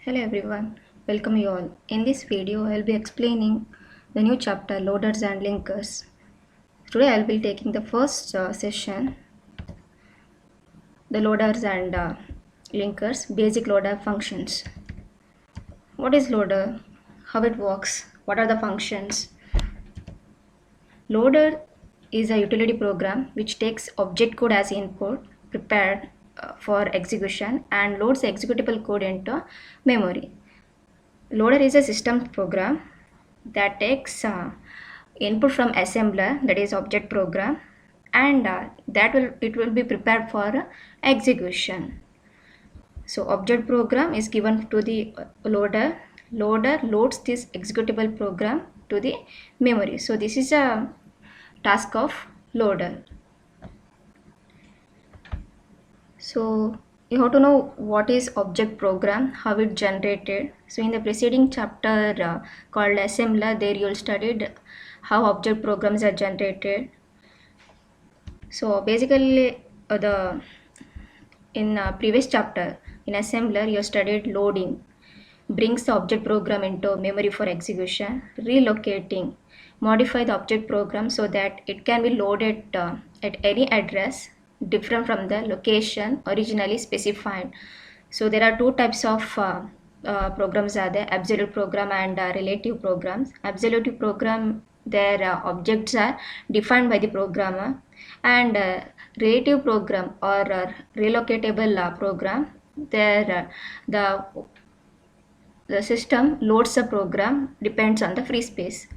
Hello everyone, welcome you all. In this video, I will be explaining the new chapter loaders and linkers. Today I will be taking the first session, the loaders and linkers, basic loader functions. What is loader? How it works? What are the functions? Loader is a utility program which takes object code as input, prepared for execution, and loads the executable code into memory. Loader is a system program that takes input from assembler, that is object program, and it will be prepared for execution. So object program is given to the loader. Loader loads this executable program to the memory. So this is a task of loader. So you have to know what is object program, how it generated. So in the preceding chapter called assembler, there you'll studied how object programs are generated. So basically the in previous chapter in assembler you studied loading, brings the object program into memory for execution, relocating, modify the object program so that it can be loaded at any address different from the location originally specified. So there are two types of programs are there, absolute program and relative programs. Absolute program, their objects are defined by the programmer, and relative program or relocatable program, their the system loads a program depends on the free space.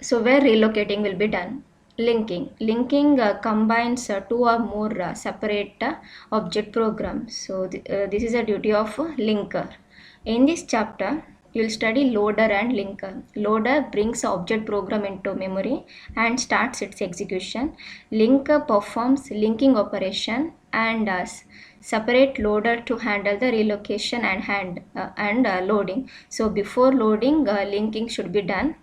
So where relocating will be done? Linking combines two or more separate object programs. So this is a duty of linker. In this chapter you'll study loader and linker. Loader brings object program into memory and starts its execution. Linker performs linking operation and separate loader to handle the relocation and loading. So before loading, linking should be done.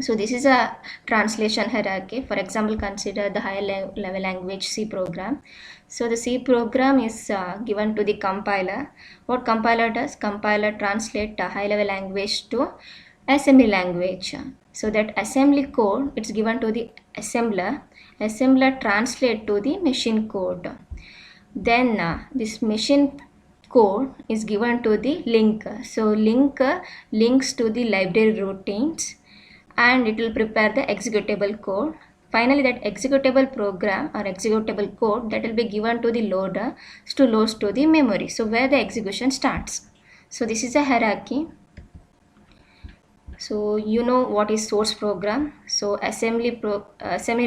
So this is a translation hierarchy. For example, consider the higher level language C program. So the C program is given to the compiler. What compiler does? Compiler translate a high level language to assembly language. So that assembly code, it's given to the assembler. Assembler translate to the machine code. Then this machine code is given to the linker. So linker links to the library routines and it will prepare the executable code. Finally, that executable program or executable code that will be given to the loader to load to the memory. So where the execution starts. So this is a hierarchy. So you know what is source program. So assembly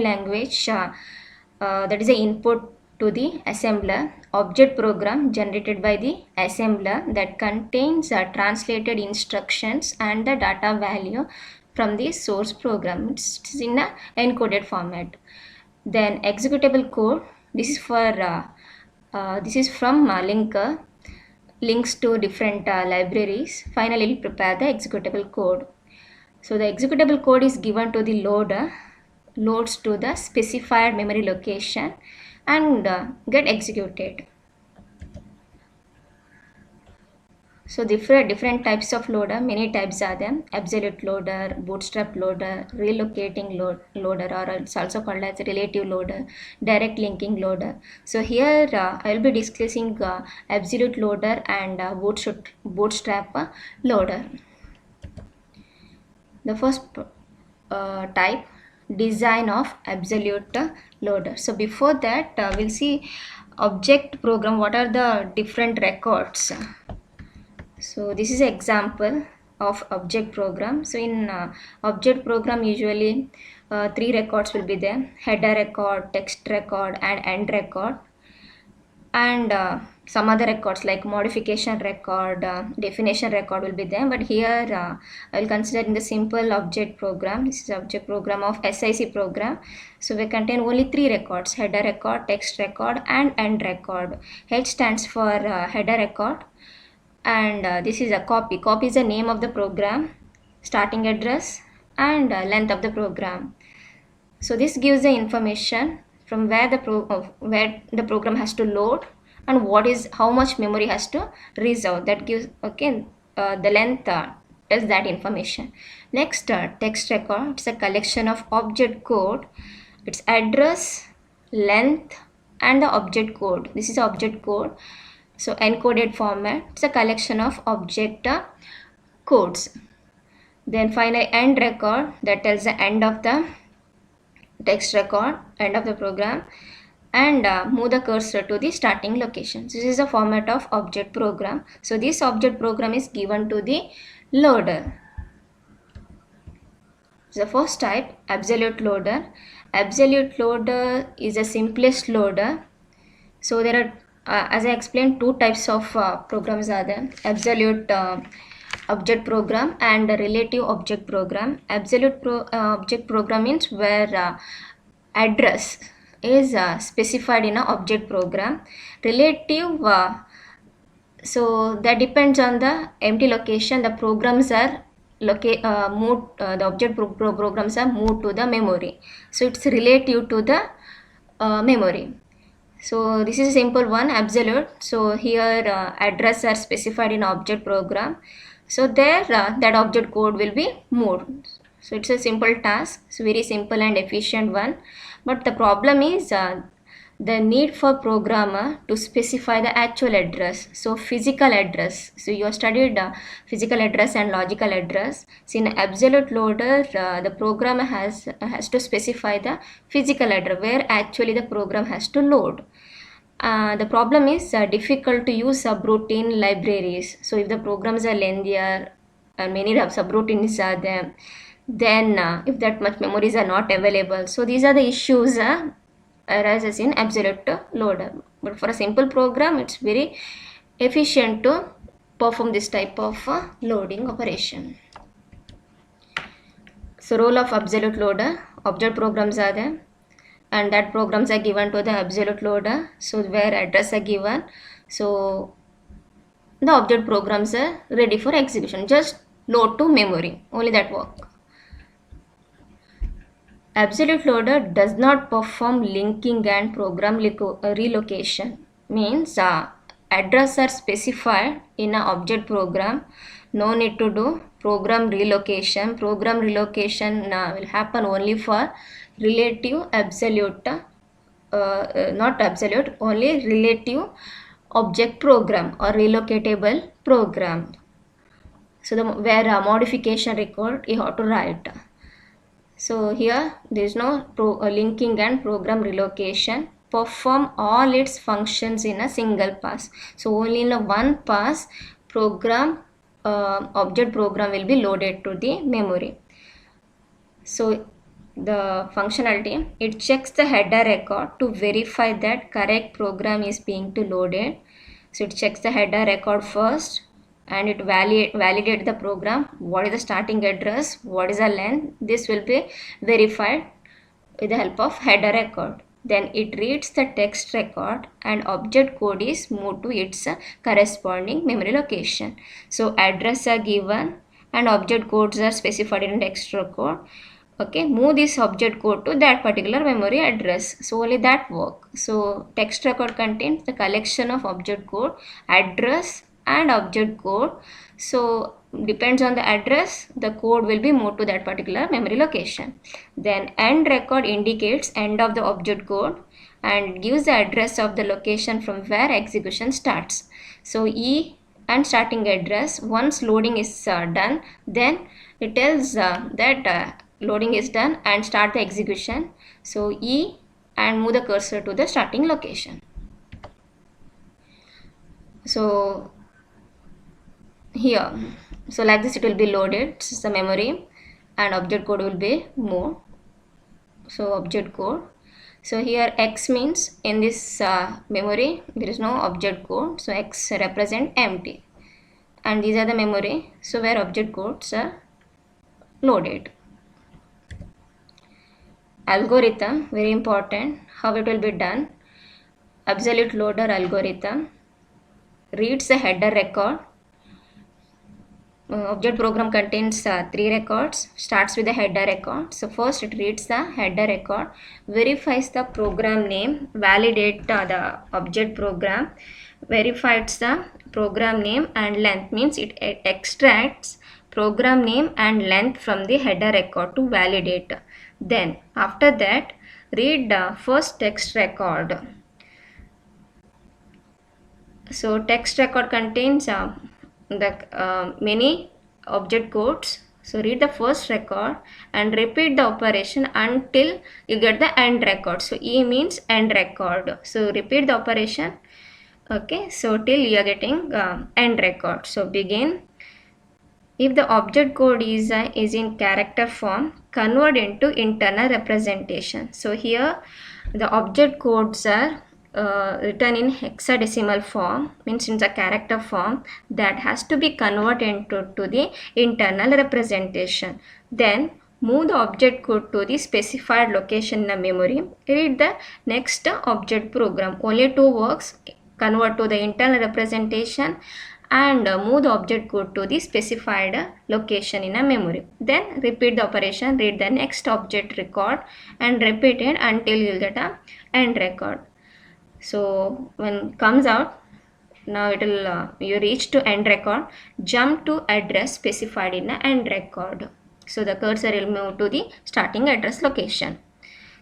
language that is the input to the assembler. Object program generated by the assembler that contains translated instructions and the data value from the source program. It's in a encoded format. Then executable code. This is for this is from linker, links to different libraries. Finally, prepare the executable code. So the executable code is given to the loader, loads to the specified memory location and get executed. So different types of loader, many types are there. Absolute loader, bootstrap loader, relocating loader, or it's also called as relative loader, direct linking loader. So here I will be discussing absolute loader and bootstrap loader. The first type, design of absolute loader. So before that we'll see object program, what are the different records. So this is an example of object program. So in object program usually three records will be there: header record, text record and end record, and some other records like modification record, definition record will be there. But here I will consider in the simple object program. This is object program of SIC program. So we contain only three records: header record, text record and end record. H stands for header record, and this is a copy. Copy is the name of the program, starting address and length of the program. So this gives the information from where the program has to load and how much memory has to reserve. That gives, okay, the length tells that information. Next, text record. It's a collection of object code. Its address, length, and the object code. This is object code, so encoded format. It's a collection of object codes. Then finally, end record, that tells the end of the text record, end of the program, and move the cursor to the starting location. This is the format of object program. So this object program is given to the loader. The first type, absolute loader. Absolute loader is the simplest loader. So there are, as I explained, two types of programs are there: absolute object program and relative object program. Absolute object program means where address is specified in an object program. Relative, so that depends on the empty location. The programs are moved, the object programs are moved to the memory. So it's relative to the memory. So this is a simple one, absolute. So here address are specified in object program. So there that object code will be moved. So it's a simple task. It's very simple and efficient one. But the problem is the need for programmer to specify the actual address. So physical address. So you have studied physical address and logical address. So in absolute loader, the programmer has to specify the physical address where actually the program has to load. The problem is difficult to use subroutine libraries. So if the programs are lengthier and many subroutines are there, then if that much memories are not available. So these are the issues arises in absolute loader. But for a simple program, it's very efficient to perform this type of loading operation. So role of absolute loader, object programs are there, and that programs are given to the absolute loader. So where address are given, so the object programs are ready for execution. Just load to memory, only that work. Absolute loader does not perform linking and program relocation. Means address are specified in an object program. No need to do program relocation. Program relocation will happen only for relative absolute, not absolute, only relative object program or relocatable program. So where a modification record you have to write. So here there is no linking and program relocation. Perform all its functions in a single pass. So only in a one pass program, object program will be loaded to the memory. So the functionality, it checks the header record to verify that correct program is being loaded. So it checks the header record first, and it validate the program. What is the starting address, what is the length, this will be verified with the help of header record. Then it reads the text record and object code is moved to its corresponding memory location. So address are given and object codes are specified in text record. Okay, move this object code to that particular memory address. So only that work. So text record contains the collection of object code, address and object code. So depends on the address, the code will be moved to that particular memory location. Then end record indicates end of the object code and gives the address of the location from where execution starts. So E and starting address, once loading is done, then it tells that loading is done and start the execution. So E and move the cursor to the starting location. So here, so like this it will be loaded. This is the memory and object code will be moved. So object code. So here X means in this memory there is no object code. So X represent empty. And these are the memory. So where object codes are loaded. Algorithm, very important, how it will be done. Absolute loader algorithm reads the header record. object program contains 3 records. Starts with the header record. So first it reads the header record, verifies the program name, validate the object program, verifies the program name and length, means it extracts program name and length from the header record to validate. Then after that, read the first text record. So text record contains the many object codes. So read the first record and repeat the operation until you get the end record. So E means end record. So repeat the operation. Okay, so till you are getting end record. So begin. If the object code is in character form, convert into internal representation. So here the object codes are written in hexadecimal form, means in the character form, that has to be converted into the internal representation. Then move the object code to the specified location in the memory. Read the next object program. Only two works: convert to the internal representation and move the object code to the specified location in a memory. Then repeat the operation, read the next object record and repeat it until you get a end record. So when comes out, now it will you reach to end record, jump to address specified in the end record. So the cursor will move to the starting address location.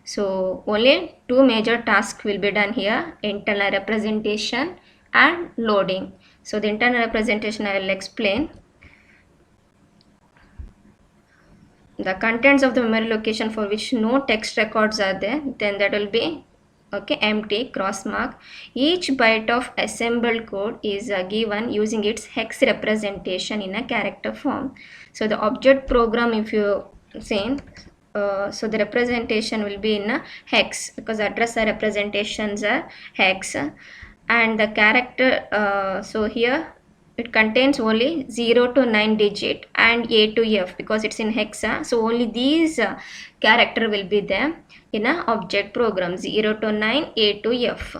So only two major tasks will be done here: internal representation and loading. So the internal representation I will explain. The contents of the memory location for which no text records are there, then that will be empty, cross mark. Each byte of assembled code is given using its hex representation in a character form. So the object program, if you see, so the representation will be in a hex, because address representations are hex, and the character, so here it contains only 0 to 9 digit and A to F, because it's in hexa. So only these character will be there in a object program: 0 to 9, A to F.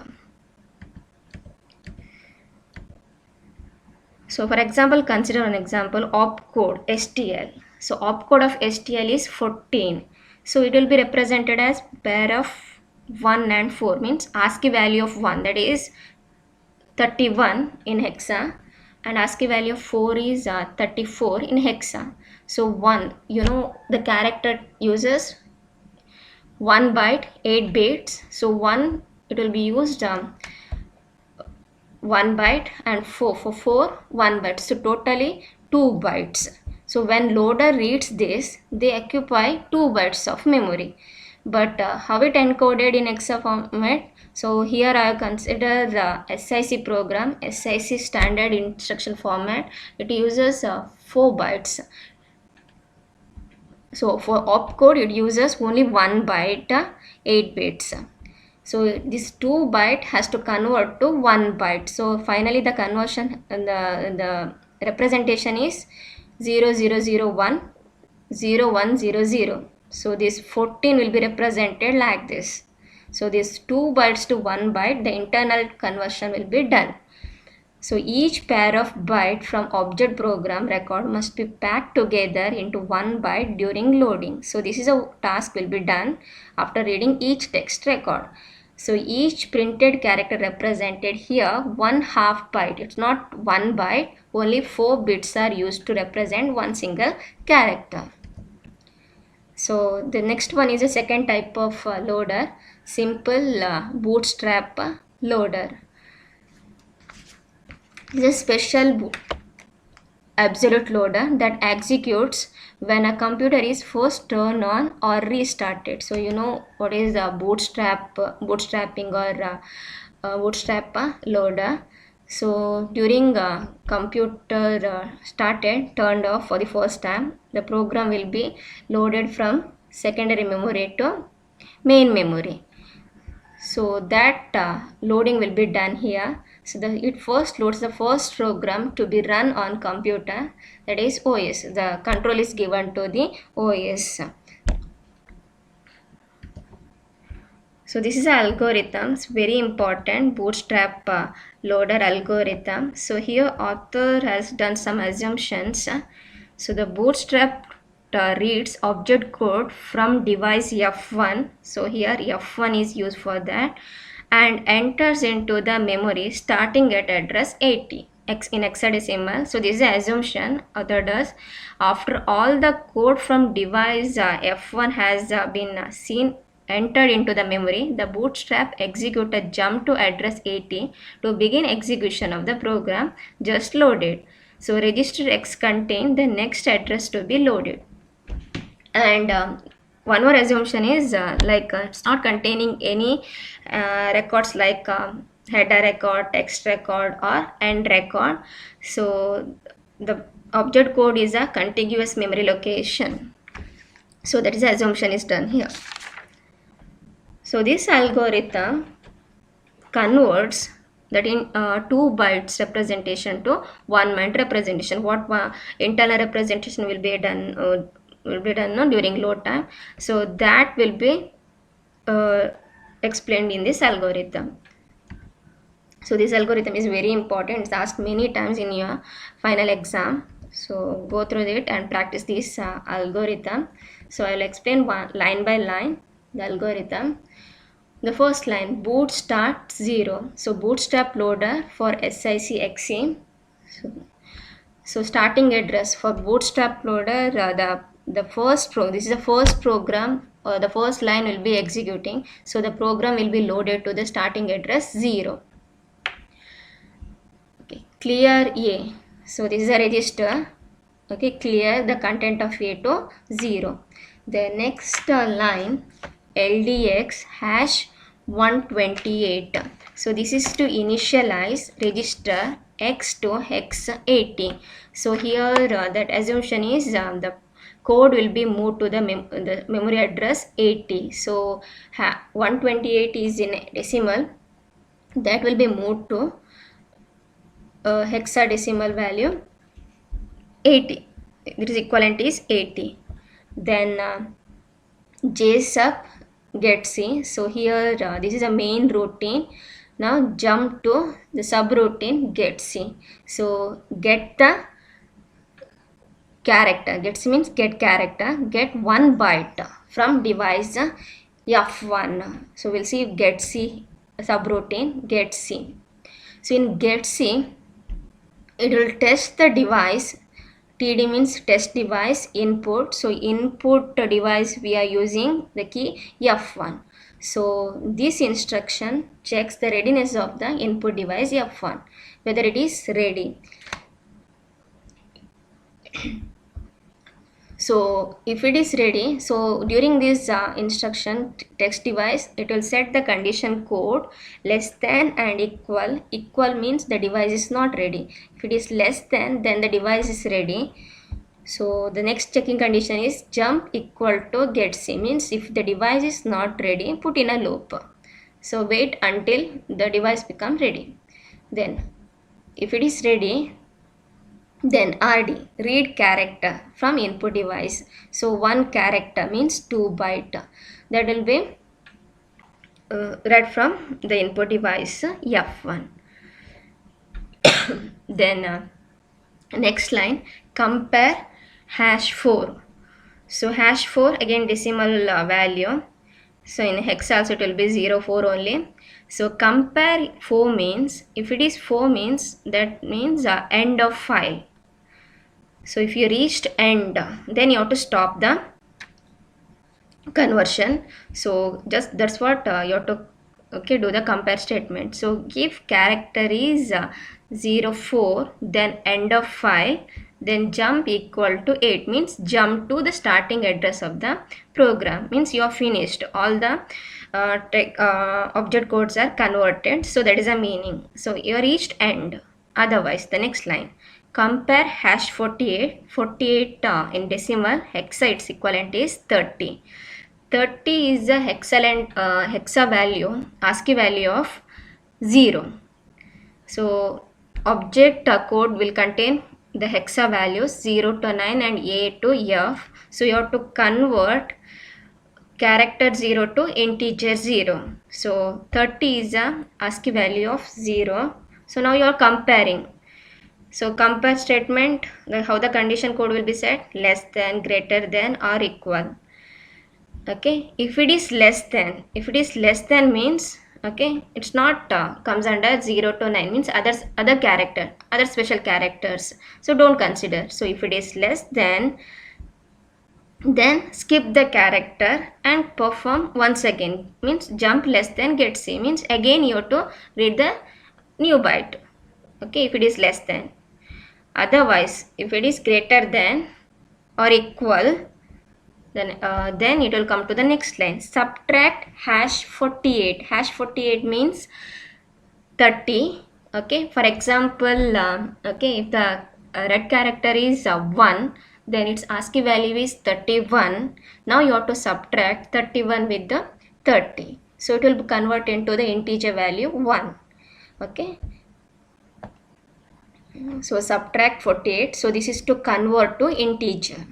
So for example, consider an example: opcode STL. So opcode of STL is 14. So it will be represented as pair of 1 and 4, means ASCII value of 1, that is 31 in hexa, and ASCII value of 4 is 34 in hexa. So 1, the character uses 1 byte, 8 bits. So 1, it will be used 1 byte, and 4 for 4, 1 byte. So totally 2 bytes. So when loader reads this, they occupy 2 bytes of memory. But how it encoded in hexa format? So here I consider the SIC program, SIC standard instruction format. It uses 4 bytes. So for opcode, it uses only 1 byte, 8 bits. So this 2 byte has to convert to 1 byte. So finally the conversion, the representation is 0001 0100. So this 14 will be represented like this. So this 2 bytes to 1 byte, the internal conversion will be done. So each pair of byte from object program record must be packed together into 1 byte during loading. So this is a task will be done after reading each text record. So each printed character represented here 1/2 byte. It's not 1 byte. Only 4 bits are used to represent one single character. So the next one is a second type of loader, simple bootstrap loader. This is a special absolute loader that executes when a computer is first turned on or restarted. So you know what is the bootstrapping or bootstrap loader. So during computer turned off for the first time, the program will be loaded from secondary memory to main memory. So that loading will be done here. So it first loads the first program to be run on computer, that is OS. The control is given to the OS. So this is algorithm. It's very important, bootstrap loader algorithm. So here author has done some assumptions. So the bootstrap reads object code from device F1. So here F1 is used for that, and enters into the memory starting at address 80 in hexadecimal. So this is the assumption author does. After all the code from device F1 has been seen entered into the memory, the bootstrap execute a jump to address 80 to begin execution of the program just loaded. So register X contain the next address to be loaded. And one more assumption is it's not containing any records like header record, text record, or end record. So the object code is a contiguous memory location. So that is the assumption is done here. So this algorithm converts that in 2 bytes representation to 1 byte representation. What internal representation will be done during load time. So that will be explained in this algorithm. So this algorithm is very important. It's asked many times in your final exam. So go through it and practice this algorithm. So I will explain line by line the algorithm. The first line, boot start 0. So bootstrap loader for SIC-XE. So starting address for bootstrap loader, this is the first program, the first line will be executing. So the program will be loaded to the starting address 0. Okay, clear A. So this is a register. Okay, clear the content of A to 0. The next line, LDX hash 128. So this is to initialize register X to hex 80. So here that assumption is the code will be moved to the memory address 80. So 128 is in decimal, that will be moved to hexadecimal value 80. Its equivalent is 80. Then JSUB get C. So here this is a main routine. Now jump to the subroutine get C. So get the character. Get C means get character. Get 1 byte from device F1. So we'll see get C subroutine get C. So in get C, it will test the device. TD means test device input. So input device we are using the key F1. So this instruction checks the readiness of the input device F1, whether it is ready. So if it is ready, so during this instruction text device, it will set the condition code less than and equal. Equal means the device is not ready. If it is less than, then the device is ready. So the next checking condition is jump equal to get C, means if the device is not ready, put in a loop. So wait until the device become ready. Then if it is ready, then RD, read character from input device. So 1 character means 2 byte. That will be read from the input device F1. Then next line, compare hash 4. So hash 4 again decimal value. So in hex also it will be 04 only. So compare 4 means, if it is 4 means, that means end of file. So if you reached end, then you have to stop the conversion. So just that's what you have to do the compare statement. So give character is 04, then end of file, then jump equal to 8 means jump to the starting address of the program, means you are finished, all the object codes are converted. So that is a meaning. So you reached end. Otherwise the next line, compare hash 48 in decimal hexa, its equivalent is 30. 30 is a hexa value, ASCII value of 0. So object code will contain the hexa values 0 to 9 and A to F. So you have to convert character 0 to integer 0. So 30 is a ASCII value of 0. So now you are comparing. So compare statement, how the condition code will be set: less than, greater than, or equal. Okay, if it is less than means, okay, it's not comes under 0 to 9, means other special characters, so don't consider. So if it is less than, then skip the character and perform once again, means jump less than get C, means again you have to read the new byte. Okay, if it is less than. Otherwise, if it is greater than or equal, then it will come to the next line. Subtract hash 48. Hash 48 means 30. Okay, for example, okay, if the red character is 1, then its ASCII value is 31. Now you have to subtract 31 with the 30. So it will convert into the integer value 1. Okay. So subtract 48. So this is to convert to integer.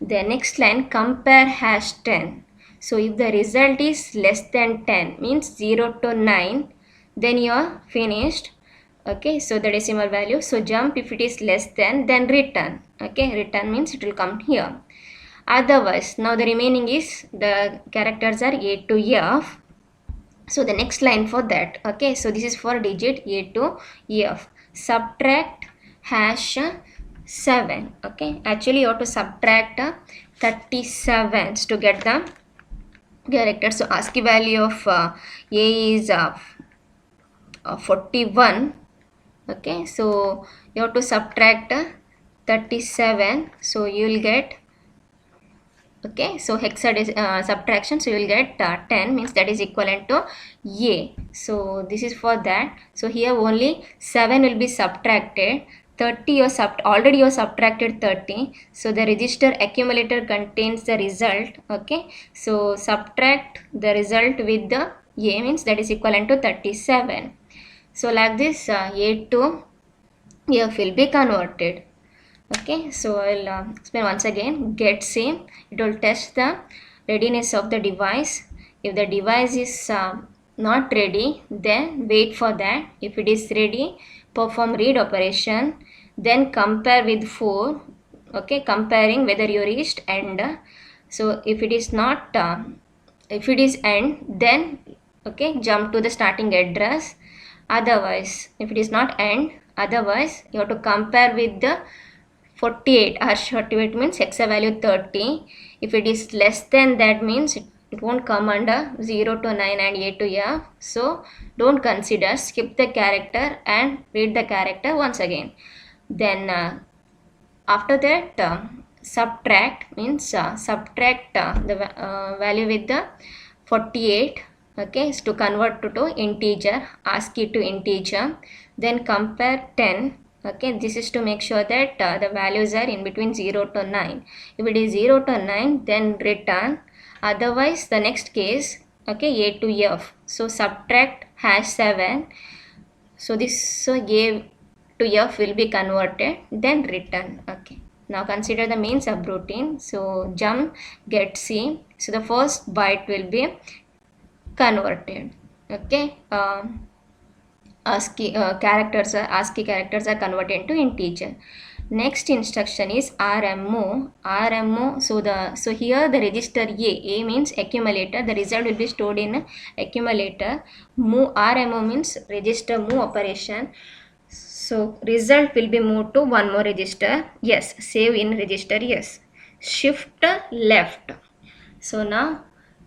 The next line, compare hash 10. So if the result is less than 10, means 0 to 9, then you are finished. Okay, so the decimal value. So jump if it is less than, then return. Okay, return means it will come here. Otherwise, now the remaining is, the characters are A to F. So the next line for that. Okay, so this is for digit A to F. Subtract hash 7. Okay, actually you have to subtract 37 to get the character. So ASCII value of A is 41. Okay, so you have to subtract 37, so you will get, okay, so subtraction, so you will get 10, means that is equivalent to A. So this is for that. So here only 7 will be subtracted. 30 you already you subtracted 30, so the register accumulator contains the result. Okay, so subtract the result with the A, means that is equivalent to 37. So like this A to F will be converted. Okay, so I'll explain once again. Get C, it will test the readiness of the device. If the device is not ready, then wait for that. If it is ready, perform read operation, then compare with 4. Okay, comparing whether you reached end. So if it is not if it is end, then okay, jump to the starting address. Otherwise, if it is not end, otherwise you have to compare with the 48. Hash 48 means hexa value 30. If it is less than that, means it won't come under 0 to 9 and A to F. So don't consider, skip the character and read the character once again. Then after that subtract, means subtract the value with the 48. Okay, is to convert to integer, ASCII to integer. Then compare 10. Okay, this is to make sure that the values are in between 0 to 9. If it is 0 to 9, then return. Otherwise, the next case, okay, A to F. So subtract hash 7. So this A to F will be converted, then return. Okay, now consider the main subroutine. So jump, get C. So the first byte will be converted. Okay, ASCII characters are converted into integer. Next instruction is RMO. So here the register A means accumulator. The result will be stored in accumulator. RMO means register move operation. So result will be moved to one more register. Yes, save in register. Yes, shift left. So now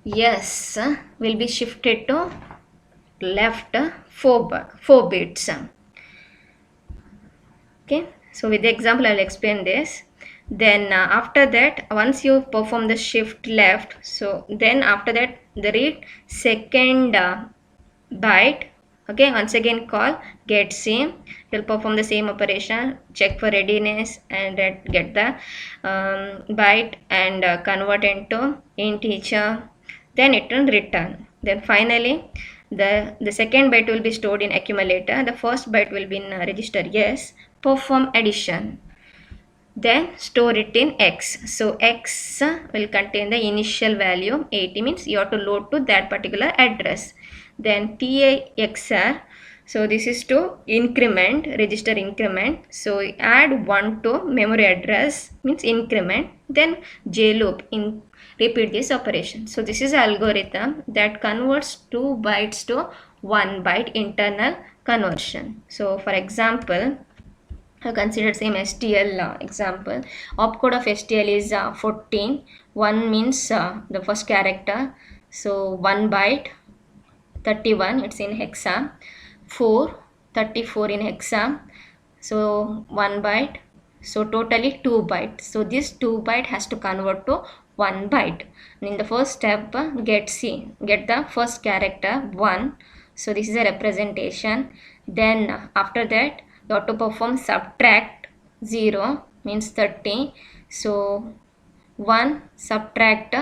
yes will be shifted to left 4 bits. Okay, so with the example I will explain this. Then after that, once you perform the shift left, so then after that the read second byte. Okay, once again call get C. You'll perform the same operation, check for readiness and get the byte and convert into integer, then it will return. Then finally the second byte will be stored in accumulator, the first byte will be in register yes. Perform addition. then store it in X. So X will contain the initial value 80, means you have to load to that particular address. Then TAXR, so this is to increment, register increment. So add 1 to memory address, means increment. Then JLoop, in repeat this operation. So this is algorithm that converts 2 bytes to 1 byte internal conversion. So for example, consider same STL example. Opcode of STL is 14. 1 means the first character, so 1 byte. 31, it's in hexa. 4, 34 in hexa, so 1 byte. So totally 2 bytes. So this 2 byte has to convert to 1 byte. And in the first step, get the first character 1. So this is a representation. Then after that, you have to perform subtract 0, means 30. So 1 subtract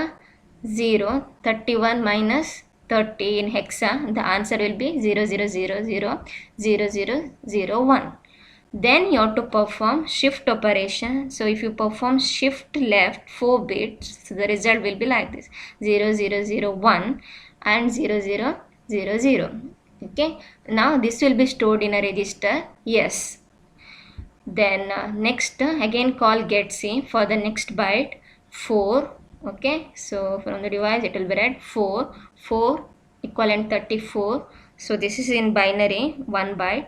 0, 31 minus 30 in hexa, the answer will be 00000001. Then you have to perform shift operation. So if you perform shift left 4 bits, so the result will be like this, 0001 and 0000. Okay, now this will be stored in a register, yes. Then next again call getC for the next byte 4. Okay, so from the device it will be read 4 equivalent 34. So this is in binary 1 byte.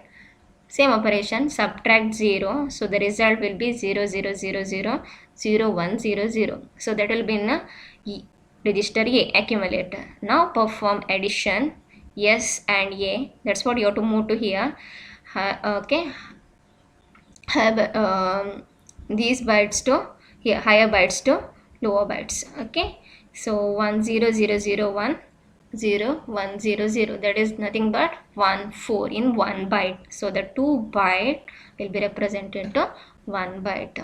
Same operation, subtract 0, so the result will be 00000100. So that will be in a register A, accumulator. Now perform addition S and A, that's what you have to move to here. Okay, have these bytes to here, higher bytes to lower bytes. Okay, so 10001 0100, that is nothing but 14 in 1 byte. So the 2 byte will be represented to 1 byte.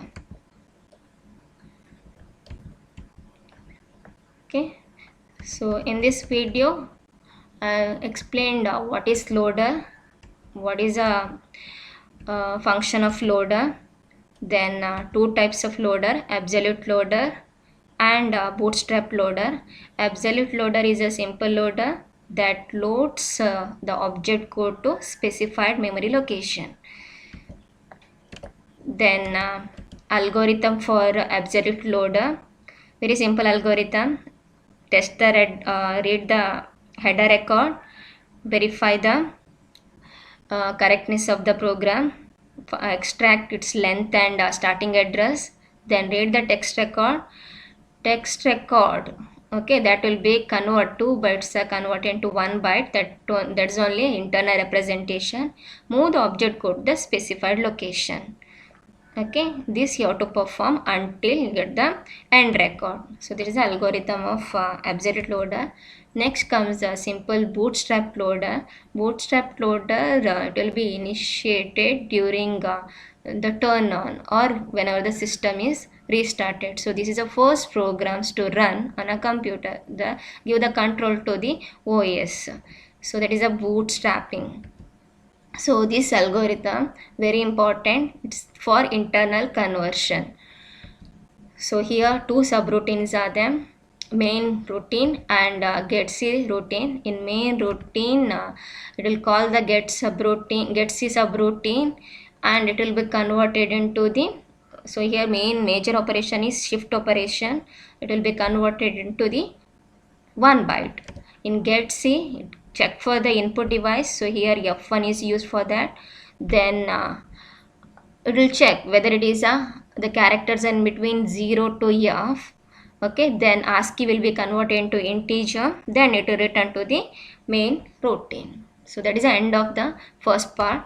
Okay, so in this video I explained what is loader, what is a function of loader, then 2 types of loader, absolute loader and bootstrap loader. Absolute loader is a simple loader that loads the object code to specified memory location. Then algorithm for absolute loader, very simple algorithm. Test the read the header record, verify the correctness of the program, extract its length and starting address, then read the text record. Okay, that will be convert 2 bytes are converted into 1 byte, that's only internal representation. Move the object code the specified location. Okay, this you have to perform until you get the end record. So this is the algorithm of absolute loader. Next comes the simple bootstrap loader. Bootstrap loader it will be initiated during the turn on or whenever the system is restarted. So this is the first programs to run on a computer, give the control to the OS. So that is a bootstrapping. So this algorithm very important, it's for internal conversion. So here 2 subroutines are there, main routine and getC routine. In main routine it will call the getC subroutine and it will be converted into the, so here main major operation is shift operation, it will be converted into the 1 byte. In getC, check for the input device, so here F1 is used for that. Then it will check whether it is the characters in between 0 to F. Okay, then ASCII will be converted into integer, then it will return to the main routine. So that is the end of the first part.